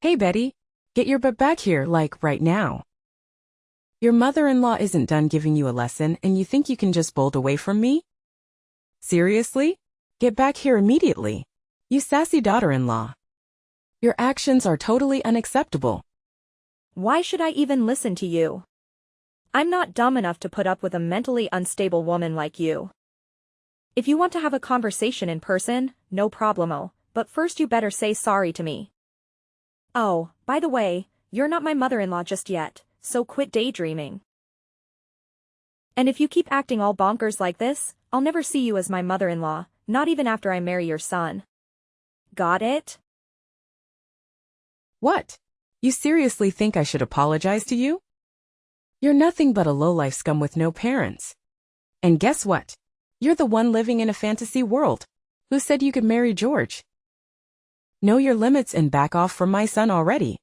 Hey Betty, get your butt back here, like, right now. Your mother-in-law isn't done giving you a lesson and you think you can just bolt away from me? Seriously? Get back here immediately. You sassy daughter-in-law. Your actions are totally unacceptable. Why should I even listen to you? I'm not dumb enough to put up with a mentally unstable woman like you. If you want to have a conversation in person, no problemo, but first you better say sorry to me. Oh, by the way, you're not my mother-in-law just yet, so quit daydreaming. And if you keep acting all bonkers like this, I'll never see you as my mother-in-law, not even after I marry your son. Got it? What? You seriously think I should apologize to you? You're nothing but a low-life scum with no parents. And guess what? You're the one living in a fantasy world. Who said you could marry George? Know your limits and back off from my son already.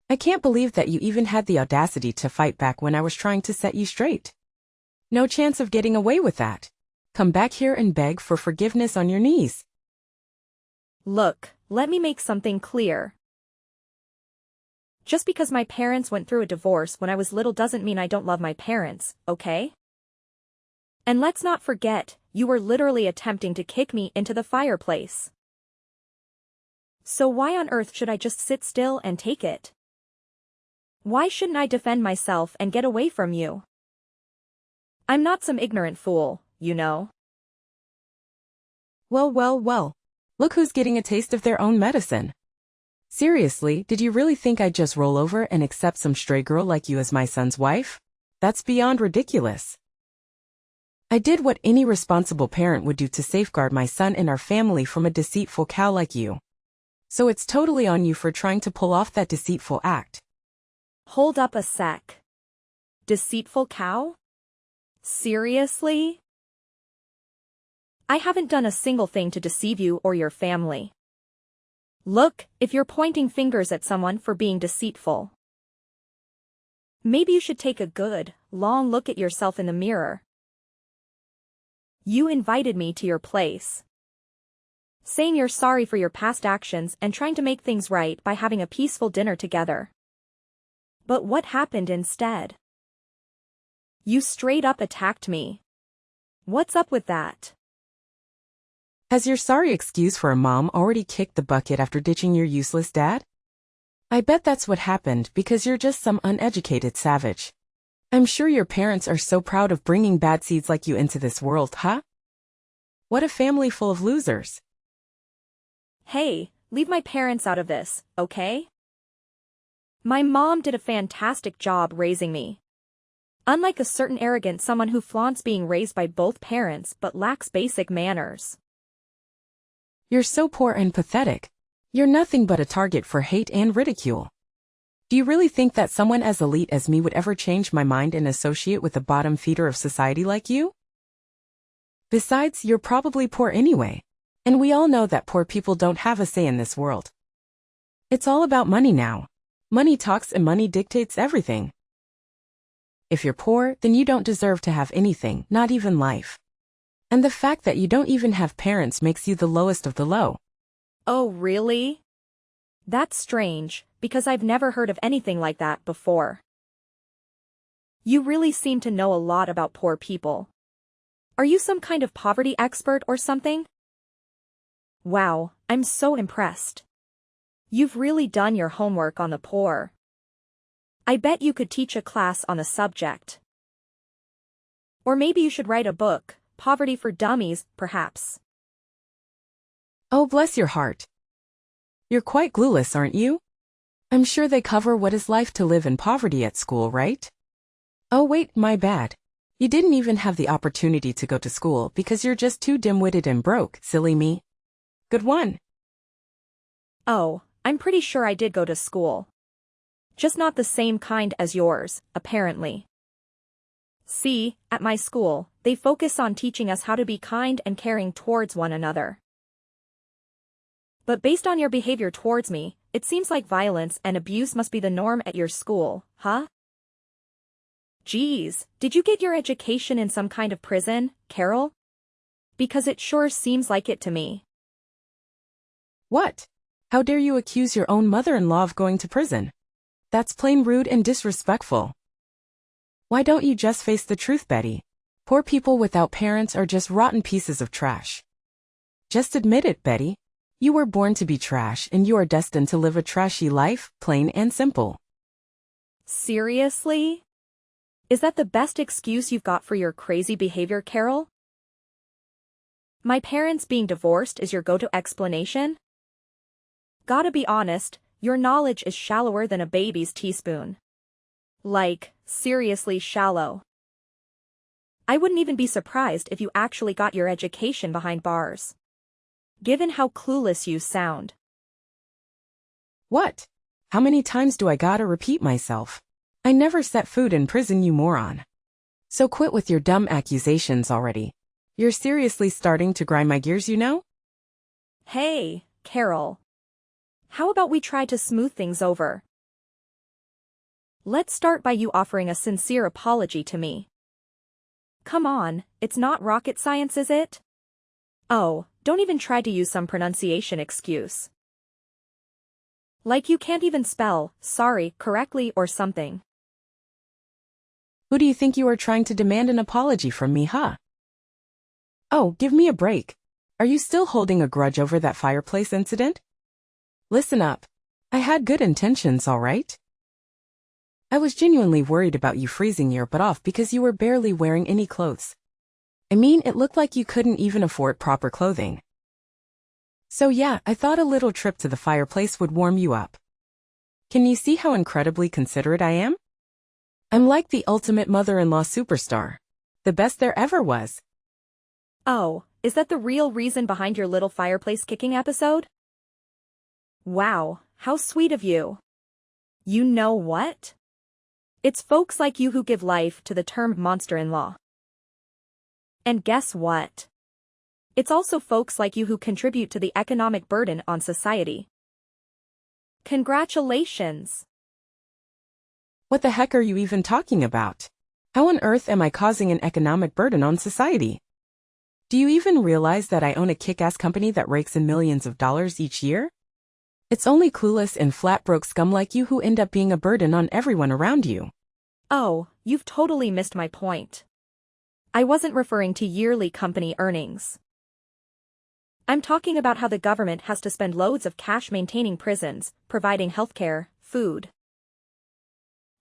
I can't believe that you even had the audacity to fight back when I was trying to set you straight. No chance of getting away with that. Come back here and beg for forgiveness on your knees. Look, let me make something clear. Just because my parents went through a divorce when I was little doesn't mean I don't love my parents, okay? And let's not forget, you were literally attempting to kick me into the fireplace. So why on earth should I just sit still and take it? Why shouldn't I defend myself and get away from you? I'm not some ignorant fool, you know. Well. Look who's getting a taste of their own medicine. Seriously, did you really think I'd just roll over and accept some stray girl like you as my son's wife? That's beyond ridiculous. I did what any responsible parent would do to safeguard my son and our family from a deceitful cow like you. So it's totally on you for trying to pull off that deceitful act. Hold up a sec. Deceitful cow? Seriously? I haven't done a single thing to deceive you or your family. Look, if you're pointing fingers at someone for being deceitful, maybe you should take a good, long look at yourself in the mirror. You invited me to your place, saying you're sorry for your past actions and trying to make things right by having a peaceful dinner together. But what happened instead? You straight up attacked me. What's up with that? Has your sorry excuse for a mom already kicked the bucket after ditching your useless dad? I bet that's what happened because you're just some uneducated savage. I'm sure your parents are so proud of bringing bad seeds like you into this world, huh? What a family full of losers. Hey, leave my parents out of this, okay? My mom did a fantastic job raising me. Unlike a certain arrogant someone who flaunts being raised by both parents but lacks basic manners. You're so poor and pathetic. You're nothing but a target for hate and ridicule. Do you really think that someone as elite as me would ever change my mind and associate with a bottom feeder of society like you? Besides, you're probably poor anyway. And we all know that poor people don't have a say in this world. It's all about money now. Money talks and money dictates everything. If you're poor, then you don't deserve to have anything, not even life. And the fact that you don't even have parents makes you the lowest of the low. Oh, really? That's strange, because I've never heard of anything like that before. You really seem to know a lot about poor people. Are you some kind of poverty expert or something? Wow, I'm so impressed. You've really done your homework on the poor. I bet you could teach a class on the subject. Or maybe you should write a book, Poverty for Dummies, perhaps. Oh, bless your heart. You're quite clueless, aren't you? I'm sure they cover what it's like to live in poverty at school, right? Oh wait, my bad. You didn't even have the opportunity to go to school because you're just too dim-witted and broke, silly me. Good one. Oh, I'm pretty sure I did go to school. Just not the same kind as yours, apparently. See, at my school, they focus on teaching us how to be kind and caring towards one another. But based on your behavior towards me, it seems like violence and abuse must be the norm at your school, huh? Geez, did you get your education in some kind of prison, Carol? Because it sure seems like it to me. What? How dare you accuse your own mother-in-law of going to prison? That's plain rude and disrespectful. Why don't you just face the truth, Betty? Poor people without parents are just rotten pieces of trash. Just admit it, Betty. You were born to be trash and you are destined to live a trashy life, plain and simple. Seriously? Is that the best excuse you've got for your crazy behavior, Carol? My parents being divorced is your go-to explanation? Gotta be honest, your knowledge is shallower than a baby's teaspoon. Like, seriously shallow. I wouldn't even be surprised if you actually got your education behind bars. Given how clueless you sound. What? How many times do I gotta repeat myself? I never set foot in prison, you moron. So quit with your dumb accusations already. You're seriously starting to grind my gears, you know? Hey, Carol. How about we try to smooth things over? Let's start by you offering a sincere apology to me. Come on, it's not rocket science, is it? Oh, don't even try to use some pronunciation excuse. Like you can't even spell sorry correctly or something. Who do you think you are trying to demand an apology from me, huh? Oh, give me a break. Are you still holding a grudge over that fireplace incident? Listen up. I had good intentions, all right? I was genuinely worried about you freezing your butt off because you were barely wearing any clothes. I mean, it looked like you couldn't even afford proper clothing. So yeah, I thought a little trip to the fireplace would warm you up. Can you see how incredibly considerate I am? I'm like the ultimate mother-in-law superstar. The best there ever was. Oh, is that the real reason behind your little fireplace kicking episode? Wow, how sweet of you. You know what? It's folks like you who give life to the term monster-in-law. And guess what? It's also folks like you who contribute to the economic burden on society. Congratulations! What the heck are you even talking about? How on earth am I causing an economic burden on society? Do you even realize that I own a kick-ass company that rakes in millions of dollars each year? It's only clueless and flat-broke scum like you who end up being a burden on everyone around you. Oh, you've totally missed my point. I wasn't referring to yearly company earnings. I'm talking about how the government has to spend loads of cash maintaining prisons, providing healthcare, food,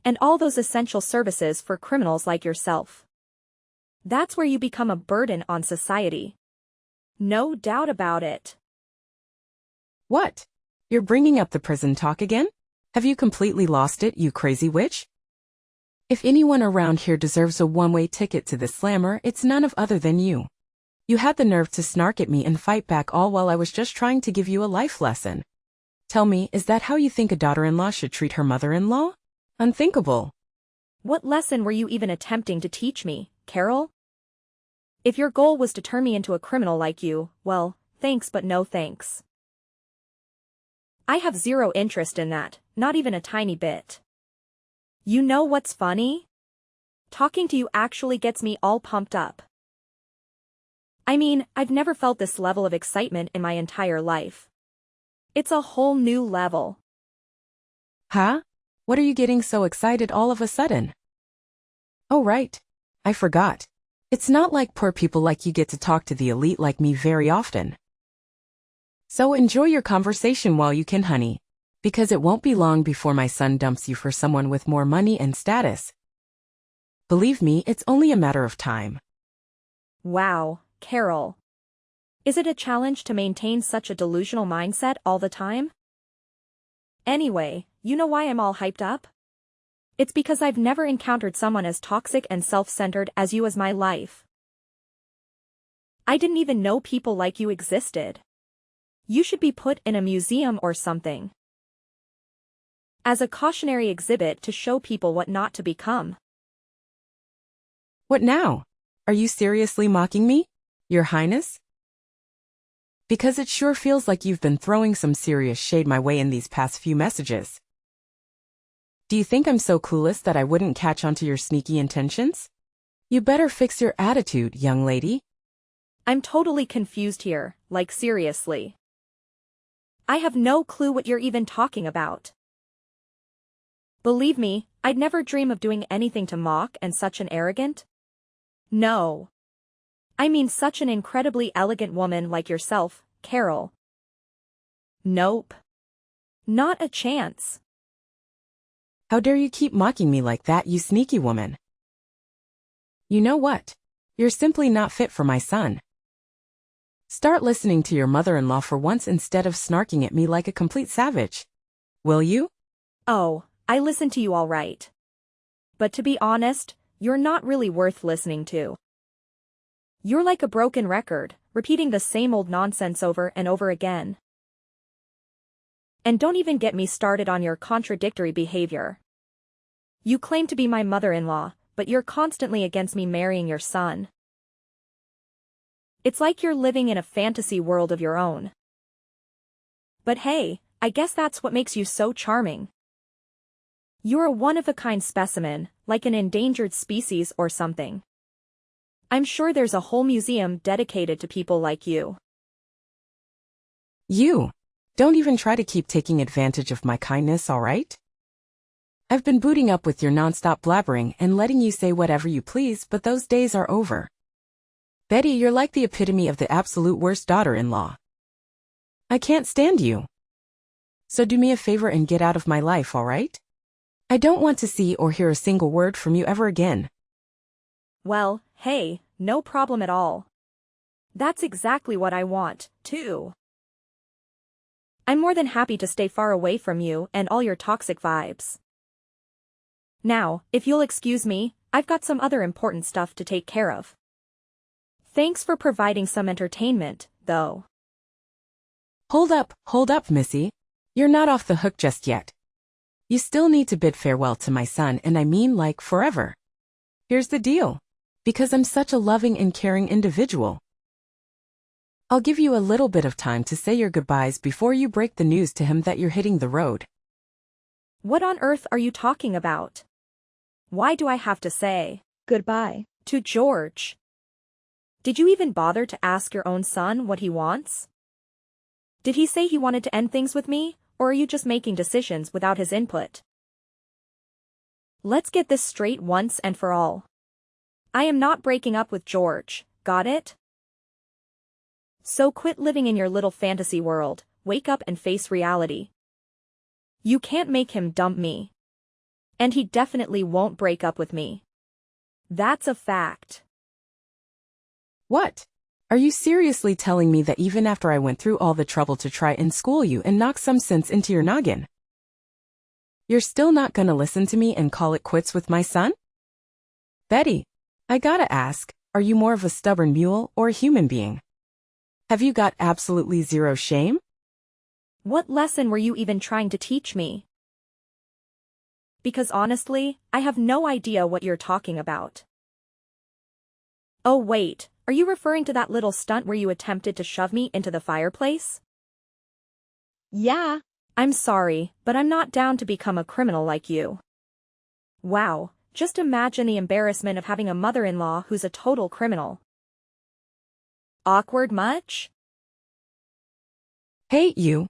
and all those essential services for criminals like yourself. That's where you become a burden on society. No doubt about it. What? You're bringing up the prison talk again? Have you completely lost it, you crazy witch? If anyone around here deserves a one-way ticket to this slammer, it's none other than you. You had the nerve to snark at me and fight back all while I was just trying to give you a life lesson. Tell me, is that how you think a daughter-in-law should treat her mother-in-law? Unthinkable. What lesson were you even attempting to teach me, Carol? If your goal was to turn me into a criminal like you, well, thanks but no thanks. I have zero interest in that, not even a tiny bit. You know what's funny? Talking to you actually gets me all pumped up. I mean, I've never felt this level of excitement in my entire life. It's a whole new level. Huh? What are you getting so excited all of a sudden? Oh right. I forgot. It's not like poor people like you get to talk to the elite like me very often. So enjoy your conversation while you can, honey. Because it won't be long before my son dumps you for someone with more money and status. Believe me, it's only a matter of time. Wow, Carol. Is it a challenge to maintain such a delusional mindset all the time? Anyway, you know why I'm all hyped up? It's because I've never encountered someone as toxic and self-centered as you as my life. I didn't even know people like you existed. You should be put in a museum or something. As a cautionary exhibit to show people what not to become. What now? Are you seriously mocking me, Your Highness? Because it sure feels like you've been throwing some serious shade my way in these past few messages. Do you think I'm so clueless that I wouldn't catch on to your sneaky intentions? You better fix your attitude, young lady. I'm totally confused here, like seriously. I have no clue what you're even talking about. Believe me, I'd never dream of doing anything to mock and such an arrogant. No. I mean such an incredibly elegant woman like yourself, Carol. Nope. Not a chance. How dare you keep mocking me like that, you sneaky woman? You know what? You're simply not fit for my son. Start listening to your mother-in-law for once instead of snarking at me like a complete savage. Will you? Oh, I listen to you all right. But to be honest, you're not really worth listening to. You're like a broken record, repeating the same old nonsense over and over again. And don't even get me started on your contradictory behavior. You claim to be my mother-in-law, but you're constantly against me marrying your son. It's like you're living in a fantasy world of your own. But hey, I guess that's what makes you so charming. You're a one-of-a-kind specimen, like an endangered species or something. I'm sure there's a whole museum dedicated to people like you. You. Don't even try to keep taking advantage of my kindness, all right? I've been booting up with your nonstop blabbering and letting you say whatever you please, but those days are over. Betty, you're like the epitome of the absolute worst daughter-in-law. I can't stand you. So do me a favor and get out of my life, all right? I don't want to see or hear a single word from you ever again. Well, hey, no problem at all. That's exactly what I want, too. I'm more than happy to stay far away from you and all your toxic vibes. Now, if you'll excuse me, I've got some other important stuff to take care of. Thanks for providing some entertainment, though. Hold up, Missy. You're not off the hook just yet. You still need to bid farewell to my son, and I mean like forever. Here's the deal. Because I'm such a loving and caring individual, I'll give you a little bit of time to say your goodbyes before you break the news to him that you're hitting the road. What on earth are you talking about? Why do I have to say goodbye to George? Did you even bother to ask your own son what he wants? Did he say he wanted to end things with me, or are you just making decisions without his input? Let's get this straight once and for all. I am not breaking up with George, got it? So quit living in your little fantasy world, wake up and face reality. You can't make him dump me. And he definitely won't break up with me. That's a fact. What? Are you seriously telling me that even after I went through all the trouble to try and school you and knock some sense into your noggin, you're still not gonna listen to me and call it quits with my son? Betty, I gotta ask, are you more of a stubborn mule or a human being? Have you got absolutely zero shame? What lesson were you even trying to teach me? Because honestly, I have no idea what you're talking about. Oh wait, are you referring to that little stunt where you attempted to shove me into the fireplace? Yeah. I'm sorry, but I'm not down to become a criminal like you. Wow, just imagine the embarrassment of having a mother-in-law who's a total criminal. Awkward much? Hey, you.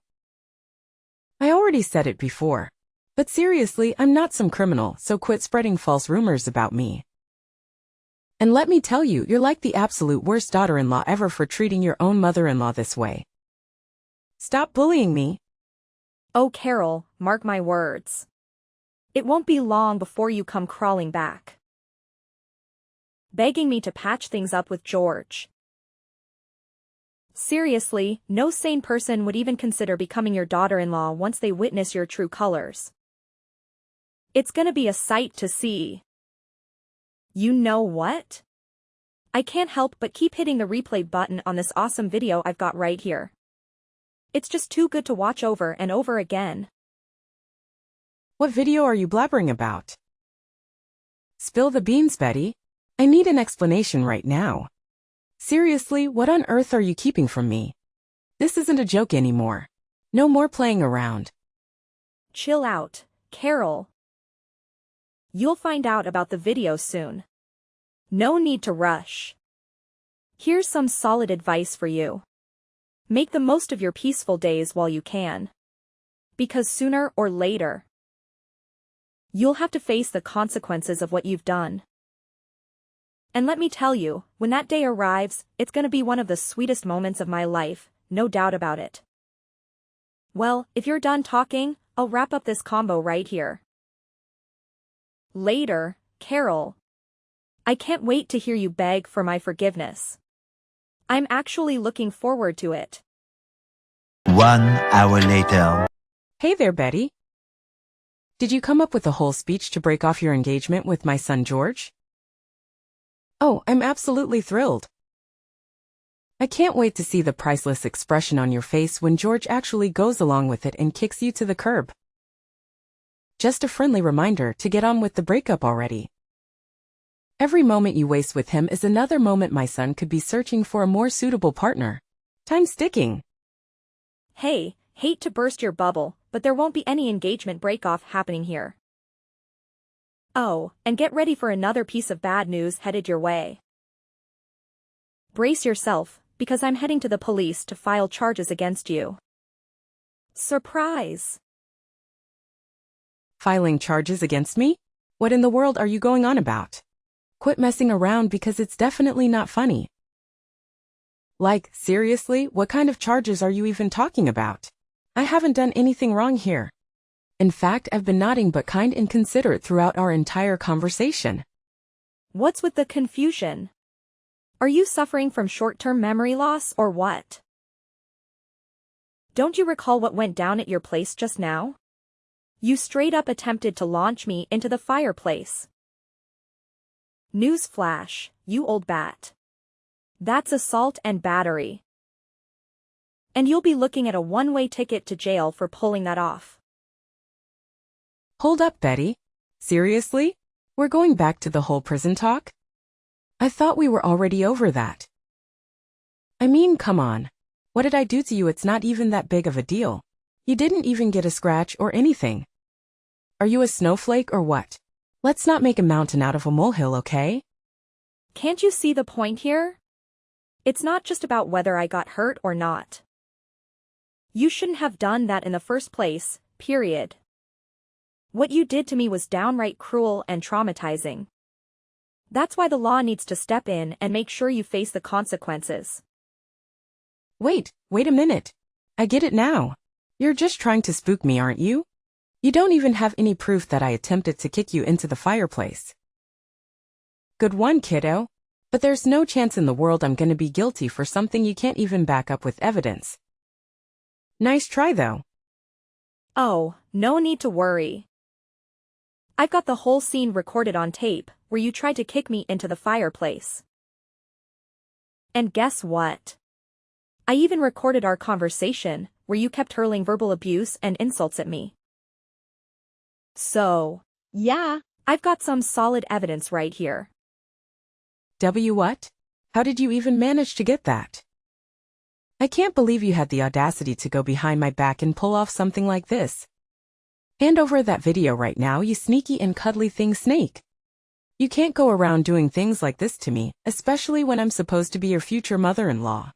I already said it before. But seriously, I'm not some criminal, so quit spreading false rumors about me. And let me tell you, you're like the absolute worst daughter-in-law ever for treating your own mother-in-law this way. Stop bullying me. Oh, Carol, mark my words. It won't be long before you come crawling back, begging me to patch things up with George. Seriously, no sane person would even consider becoming your daughter-in-law once they witness your true colors. It's gonna be a sight to see. You know what? I can't help but keep hitting the replay button on this awesome video I've got right here. It's just too good to watch over and over again. What video are you blabbering about? Spill the beans, Betty. I need an explanation right now. Seriously, what on earth are you keeping from me? This isn't a joke anymore. No more playing around. Chill out, Carol. You'll find out about the video soon. No need to rush. Here's some solid advice for you. Make the most of your peaceful days while you can. Because sooner or later, you'll have to face the consequences of what you've done. And let me tell you, when that day arrives, it's gonna be one of the sweetest moments of my life, no doubt about it. Well, if you're done talking, I'll wrap up this combo right here. Later, Carol. I can't wait to hear you beg for my forgiveness. I'm actually looking forward to it. 1 hour later. Hey there, Betty. Did you come up with a whole speech to break off your engagement with my son George? Oh, I'm absolutely thrilled. I can't wait to see the priceless expression on your face when George actually goes along with it and kicks you to the curb. Just a friendly reminder to get on with the breakup already. Every moment you waste with him is another moment my son could be searching for a more suitable partner. Time's ticking. Hey, hate to burst your bubble, but there won't be any engagement break-off happening here. Oh, and get ready for another piece of bad news headed your way. Brace yourself, because I'm heading to the police to file charges against you. Surprise! Filing charges against me? What in the world are you going on about? Quit messing around because it's definitely not funny. Like, seriously, what kind of charges are you even talking about? I haven't done anything wrong here. In fact, I've been nodding but kind and considerate throughout our entire conversation. What's with the confusion? Are you suffering from short-term memory loss or what? Don't you recall what went down at your place just now? You straight up attempted to launch me into the fireplace. Newsflash, you old bat. That's assault and battery. And you'll be looking at a one-way ticket to jail for pulling that off. Hold up, Betty. Seriously? We're going back to the whole prison talk? I thought we were already over that. I mean, come on. What did I do to you? It's not even that big of a deal. You didn't even get a scratch or anything. Are you a snowflake or what? Let's not make a mountain out of a molehill, okay? Can't you see the point here? It's not just about whether I got hurt or not. You shouldn't have done that in the first place, period. What you did to me was downright cruel and traumatizing. That's why the law needs to step in and make sure you face the consequences. Wait a minute. I get it now. You're just trying to spook me, aren't you? You don't even have any proof that I attempted to kick you into the fireplace. Good one, kiddo. But there's no chance in the world I'm gonna be guilty for something you can't even back up with evidence. Nice try, though. Oh, no need to worry. I've got the whole scene recorded on tape, where you tried to kick me into the fireplace. And guess what? I even recorded our conversation, where you kept hurling verbal abuse and insults at me. So, yeah, I've got some solid evidence right here. What? How did you even manage to get that? I can't believe you had the audacity to go behind my back and pull off something like this. Hand over that video right now, you sneaky and cuddly thing snake. You can't go around doing things like this to me, especially when I'm supposed to be your future mother-in-law.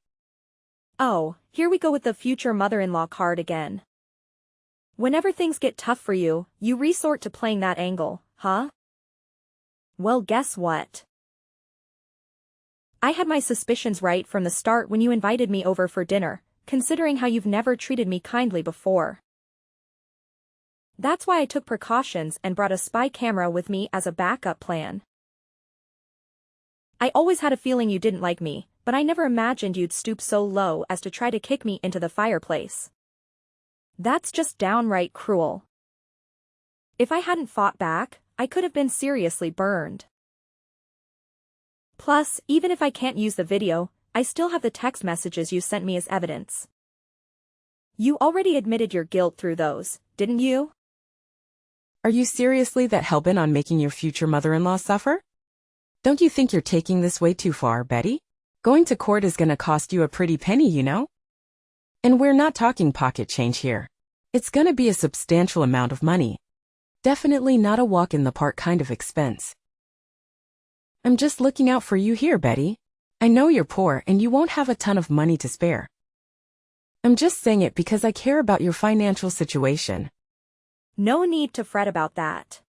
Oh, here we go with the future mother-in-law card again. Whenever things get tough for you, you resort to playing that angle, huh? Well, guess what? I had my suspicions right from the start when you invited me over for dinner, considering how you've never treated me kindly before. That's why I took precautions and brought a spy camera with me as a backup plan. I always had a feeling you didn't like me, but I never imagined you'd stoop so low as to try to kick me into the fireplace. That's just downright cruel. If I hadn't fought back, I could have been seriously burned. Plus, even if I can't use the video, I still have the text messages you sent me as evidence. You already admitted your guilt through those, didn't you? Are you seriously that hellbent on making your future mother-in-law suffer? Don't you think you're taking this way too far, Betty? Going to court is gonna cost you a pretty penny, you know? And we're not talking pocket change here. It's gonna be a substantial amount of money. Definitely not a walk in the park kind of expense. I'm just looking out for you here, Betty. I know you're poor and you won't have a ton of money to spare. I'm just saying it because I care about your financial situation. No need to fret about that.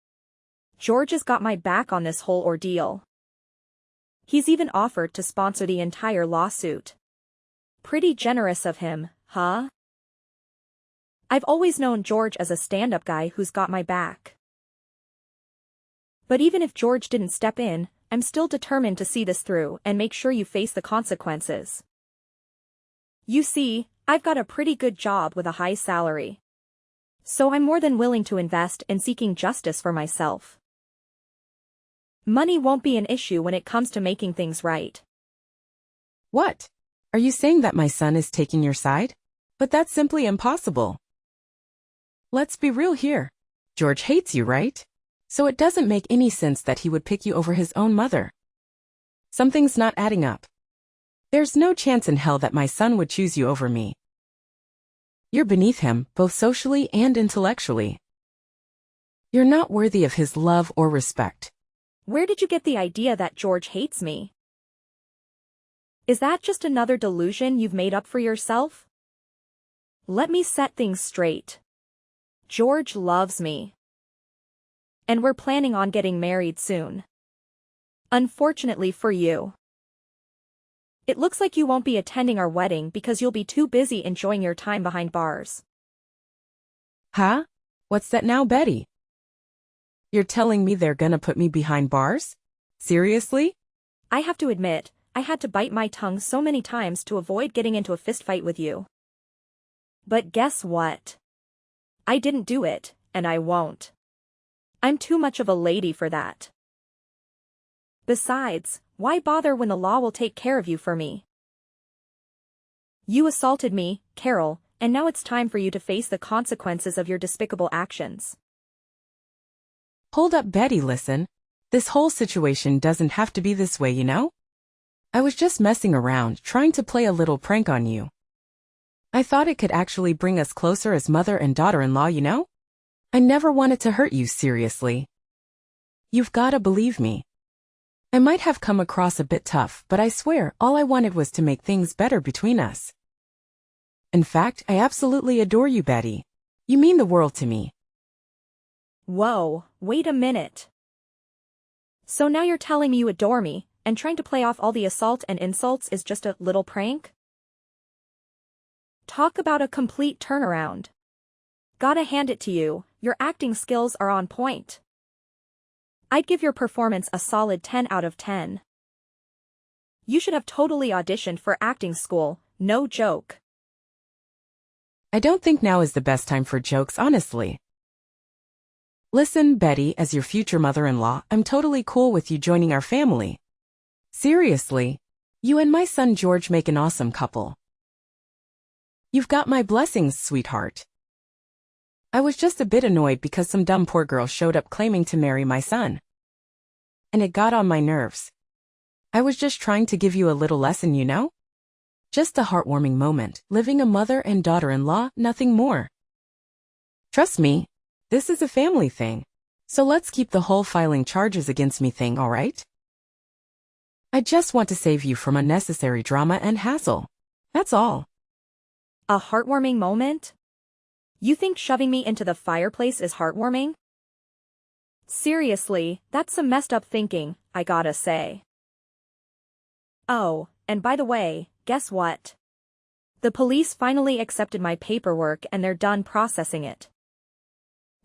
George has got my back on this whole ordeal. He's even offered to sponsor the entire lawsuit. Pretty generous of him, huh? I've always known George as a stand-up guy who's got my back. But even if George didn't step in, I'm still determined to see this through and make sure you face the consequences. You see, I've got a pretty good job with a high salary. So I'm more than willing to invest in seeking justice for myself. Money won't be an issue when it comes to making things right. What? Are you saying that my son is taking your side? But that's simply impossible. Let's be real here. George hates you, right? So it doesn't make any sense that he would pick you over his own mother. Something's not adding up. There's no chance in hell that my son would choose you over me. You're beneath him, both socially and intellectually. You're not worthy of his love or respect. Where did you get the idea that George hates me? Is that just another delusion you've made up for yourself? Let me set things straight. George loves me. And we're planning on getting married soon. Unfortunately for you. It looks like you won't be attending our wedding because you'll be too busy enjoying your time behind bars. Huh? What's that now, Betty? You're telling me they're gonna put me behind bars? Seriously? I have to admit, I had to bite my tongue so many times to avoid getting into a fistfight with you. But guess what? I didn't do it, and I won't. I'm too much of a lady for that. Besides, why bother when the law will take care of you for me? You assaulted me, Carol, and now it's time for you to face the consequences of your despicable actions. Hold up, Betty, listen. This whole situation doesn't have to be this way, you know? I was just messing around, trying to play a little prank on you. I thought it could actually bring us closer as mother and daughter-in-law, you know? I never wanted to hurt you, seriously. You've gotta believe me. I might have come across a bit tough, but I swear, all I wanted was to make things better between us. In fact, I absolutely adore you, Betty. You mean the world to me. Whoa, wait a minute. So now you're telling me you adore me, and trying to play off all the assault and insults is just a little prank? Talk about a complete turnaround. Gotta hand it to you, your acting skills are on point. I'd give your performance a solid 10 out of 10. You should have totally auditioned for acting school, no joke. I don't think now is the best time for jokes, honestly. Listen, Betty, as your future mother-in-law, I'm totally cool with you joining our family. Seriously, you and my son George make an awesome couple. You've got my blessings, sweetheart. I was just a bit annoyed because some dumb poor girl showed up claiming to marry my son. And it got on my nerves. I was just trying to give you a little lesson, you know? Just a heartwarming moment, living a mother and daughter-in-law, nothing more. Trust me, this is a family thing. So let's keep the whole filing charges against me thing, alright? I just want to save you from unnecessary drama and hassle. That's all. A heartwarming moment? You think shoving me into the fireplace is heartwarming? Seriously, that's some messed up thinking, I gotta say. Oh, and by the way, guess what? The police finally accepted my paperwork and they're done processing it.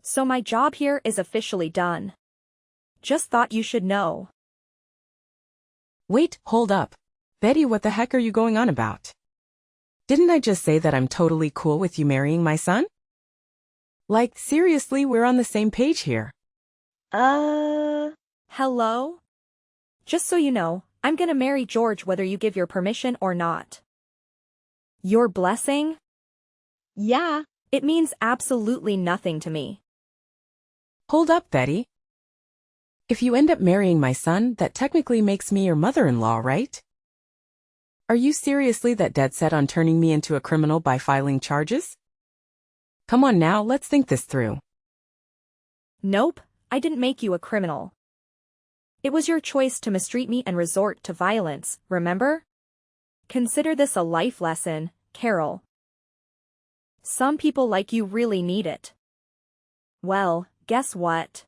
So my job here is officially done. Just thought you should know. Wait, hold up. Betty, what the heck are you going on about? Didn't I just say that I'm totally cool with you marrying my son? Like, seriously, we're on the same page here. Hello? Just so you know, I'm gonna marry George whether you give your permission or not. Your blessing? Yeah, it means absolutely nothing to me. Hold up, Betty. If you end up marrying my son, that technically makes me your mother-in-law, right? Are you seriously that dead set on turning me into a criminal by filing charges? Come on now, let's think this through. Nope, I didn't make you a criminal. It was your choice to mistreat me and resort to violence, remember? Consider this a life lesson, Carol. Some people like you really need it. Well, guess what?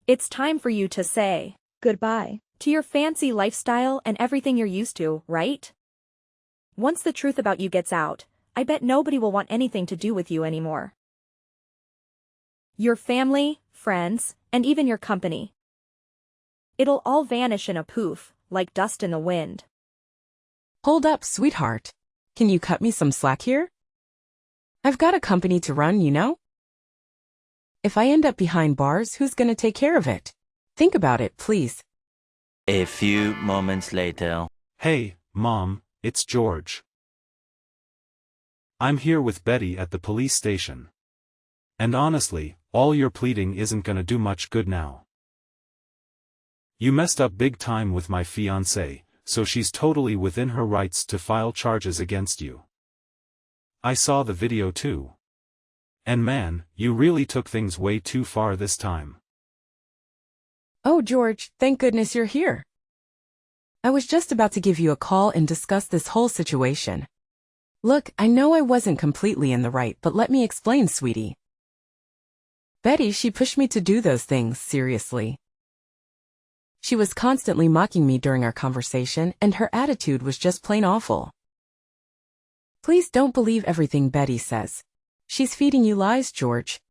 It's time for you to say goodbye to your fancy lifestyle and everything you're used to, right? Once the truth about you gets out, I bet nobody will want anything to do with you anymore. Your family, friends, and even your company. It'll all vanish in a poof, like dust in the wind. Hold up, sweetheart. Can you cut me some slack here? I've got a company to run, you know? If I end up behind bars, who's gonna take care of it? Think about it, please. A few moments later. Hey, Mom, it's George. I'm here with Betty at the police station. And honestly, all your pleading isn't gonna do much good now. You messed up big time with my fiancée, so she's totally within her rights to file charges against you. I saw the video too. And man, you really took things way too far this time. Oh, George, thank goodness you're here. I was just about to give you a call and discuss this whole situation. Look, I know I wasn't completely in the right, but let me explain, sweetie. Betty, she pushed me to do those things, seriously. She was constantly mocking me during our conversation, and her attitude was just plain awful. Please don't believe everything Betty says. She's feeding you lies, George.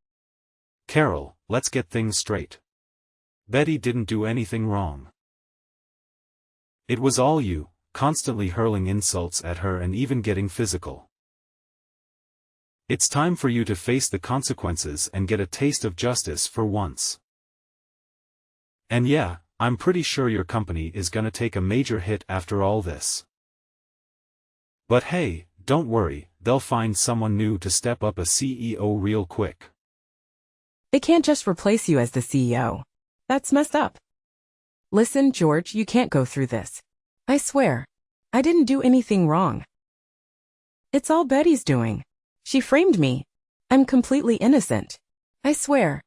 Carol, let's get things straight. Betty didn't do anything wrong. It was all you, constantly hurling insults at her and even getting physical. It's time for you to face the consequences and get a taste of justice for once. And yeah, I'm pretty sure your company is gonna take a major hit after all this. But hey, don't worry, they'll find someone new to step up as CEO real quick. They can't just replace you as the CEO. That's messed up. Listen, George, you can't go through this. I swear. I didn't do anything wrong. It's all Betty's doing. She framed me. I'm completely innocent. I swear.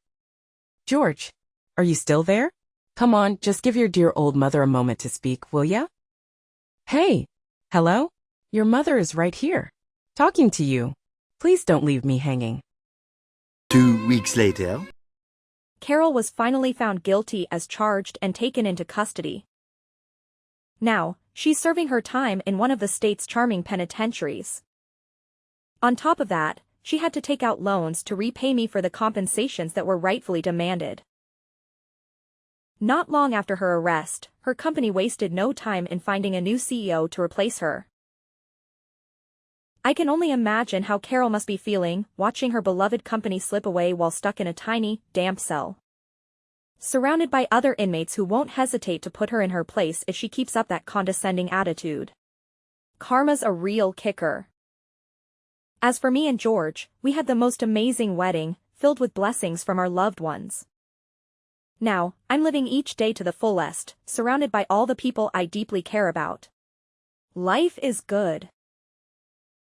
George, are you still there? Come on, just give your dear old mother a moment to speak, will ya? Hey. Hello? Your mother is right here. Talking to you. Please don't leave me hanging. 2 weeks later. Carol was finally found guilty as charged and taken into custody. Now, she's serving her time in one of the state's charming penitentiaries. On top of that, she had to take out loans to repay me for the compensations that were rightfully demanded. Not long after her arrest, her company wasted no time in finding a new CEO to replace her. I can only imagine how Carol must be feeling, watching her beloved company slip away while stuck in a tiny, damp cell. Surrounded by other inmates who won't hesitate to put her in her place if she keeps up that condescending attitude. Karma's a real kicker. As for me and George, we had the most amazing wedding, filled with blessings from our loved ones. Now, I'm living each day to the fullest, surrounded by all the people I deeply care about. Life is good.